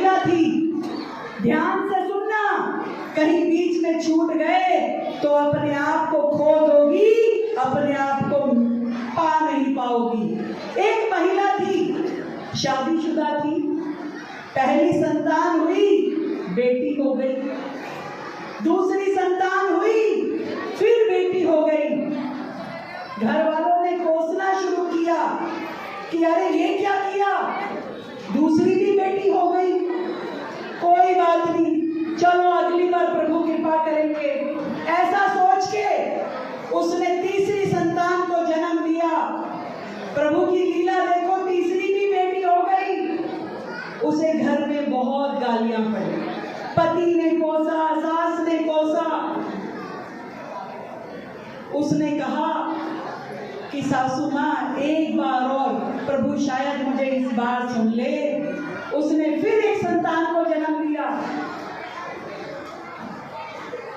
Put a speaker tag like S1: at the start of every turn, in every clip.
S1: महिला थी। ध्यान से सुनना, कहीं बीच में छूट गए तो अपने आप को खो दोगी, अपने आप को पा नहीं पाओगी। एक महिला थी, शादीशुदा थी, पहली संतान हुई, बेटी हो गई, दूसरी संतान हुई, फिर बेटी हो गई। घर वालों ने कोसना शुरू किया कि अरे ये क्या किया, दूसरी भी बेटी हो गई, कोई बात नहीं, चलो अगली बार प्रभु कृपा करेंगे। ऐसा सोच के उसने तीसरी संतान को जन्म दिया। प्रभु की लीला देखो, तीसरी भी बेटी हो गई। उसे घर में बहुत गालियां पड़ी, पति ने कोसा, सास ने कोसा। उसने कहा कि सासू माँ एक बार और, प्रभु शायद मुझे इस बार सुन ले। उसने फिर एक संतान को जन्म दिया।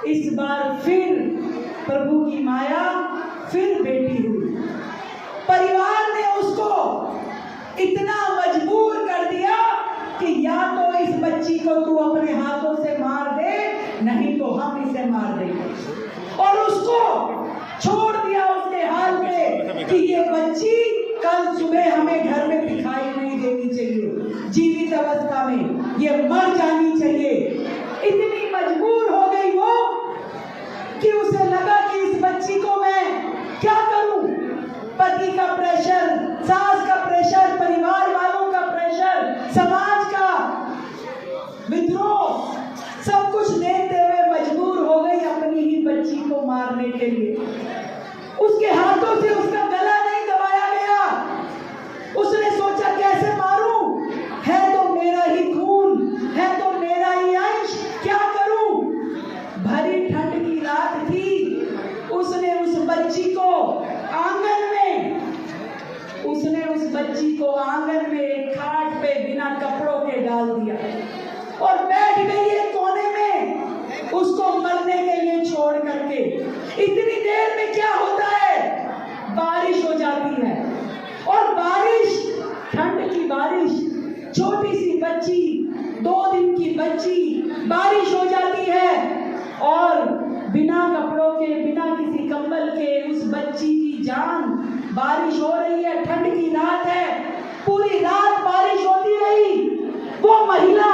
S1: इस बार फिर प्रभु की माया, फिर बेटी हुई। परिवार ने उसको इतना मजबूर कर दिया कि या तो इस बच्ची को तू अपने हाथों से मार दे, नहीं तो हम इसे मार देंगे। और उसको छोड़ दिया उसके हाल में कि ये बच्ची कल सुबह हमें घर में दिखाई नहीं देनी चाहिए, जीवित अवस्था में ये मर जानी चाहिए। इतनी मजबूर हो गई वो कि उसे लगा कि इस बच्ची को मैं क्या करूं। पति का प्रेशर, सास का प्रेशर, परिवार वालों का प्रेशर, समाज का विद्रोह, सब कुछ देखते हुए मजबूर हो गई अपनी ही बच्ची को मारने के लिए। उसके हाथों से उसका गला नहीं दबाया गया। उसने सोचा कैसे मारूं, है तो मेरा ही खून, है तो मेरा ही अंश, क्या करूं। भरी ठंड की रात थी। उसने उस बच्ची को आंगन में एक खाट पे बिना कपड़ों के डाल दिया और बैठ गई एक कोने में, उसको मरने के लिए छोड़ करके। इतनी देर में क्या होता है, बारिश हो जाती है। और बारिश, ठंड की बारिश, छोटी सी बच्ची, 2 दिन की बच्ची, बारिश हो जाती है और बिना कपड़ों के, बिना किसी कंबल के उस बच्ची की जान, बारिश हो रही है, ठंड की रात है, पूरी रात बारिश होती रही। वो महिला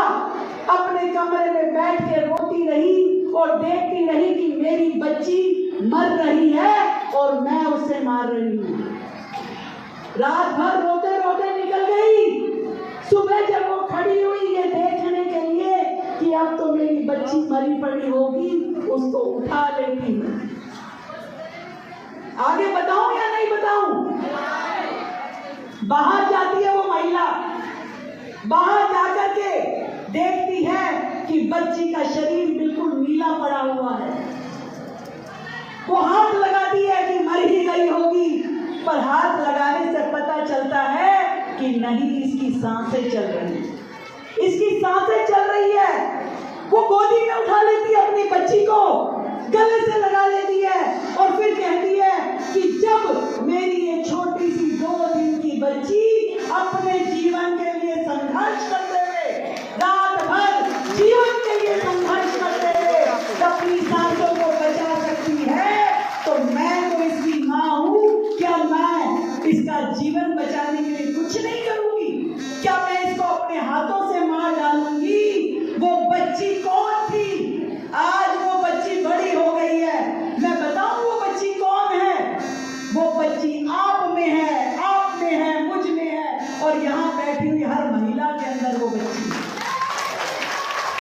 S1: अपने कमरे में बैठ के रोती रही और देखती रही कि मेरी बच्ची मर रही है और मैं उसे मार रही हूँ। रात भर रोते रोते निकल गई। सुबह जब वो खड़ी हुई ये देखने के लिए कि अब तो मेरी बच्ची मरी पड़ी होगी, उसको उठा लेती। आगे बताऊं या नहीं बताऊं? बाहर जाती है वो महिला, बाहर जाकर के देखती है कि बच्ची का शरीर बिल्कुल नीला पड़ा हुआ है। वो हाथ लगाती है कि मर ही गई होगी, पर हाथ लगाने से पता चलता है कि नहीं, इसकी सांसें चल रही है, इसकी सांसें चल रही है। वो गोदी में उठा लेती है अपनी बच्ची को, गले से लगा लेती है और फिर कहती है कि जब मेरी ये छोटी सी 2 दिन की बच्ची अपने जीवन के लिए संघर्ष करते हुए, रात भर जीवन के लिए संघर्ष करते हुए अपनी सांसों को बचा सकती है, तो मैं तो इसकी माँ हूँ, क्या मैं इसका जीवन बचाने के लिए कुछ नहीं करूंगी? क्या मैं इसको अपने हाथों से मार डालूंगी? वो बच्ची कौन थी? आज वो बच्ची बड़ी हो गई है। मैं बताऊं वो बच्ची कौन है? वो बच्ची आप में है, आप में है, मुझ में है, और यहाँ बैठी हुई हर महिला के अंदर वो बच्ची।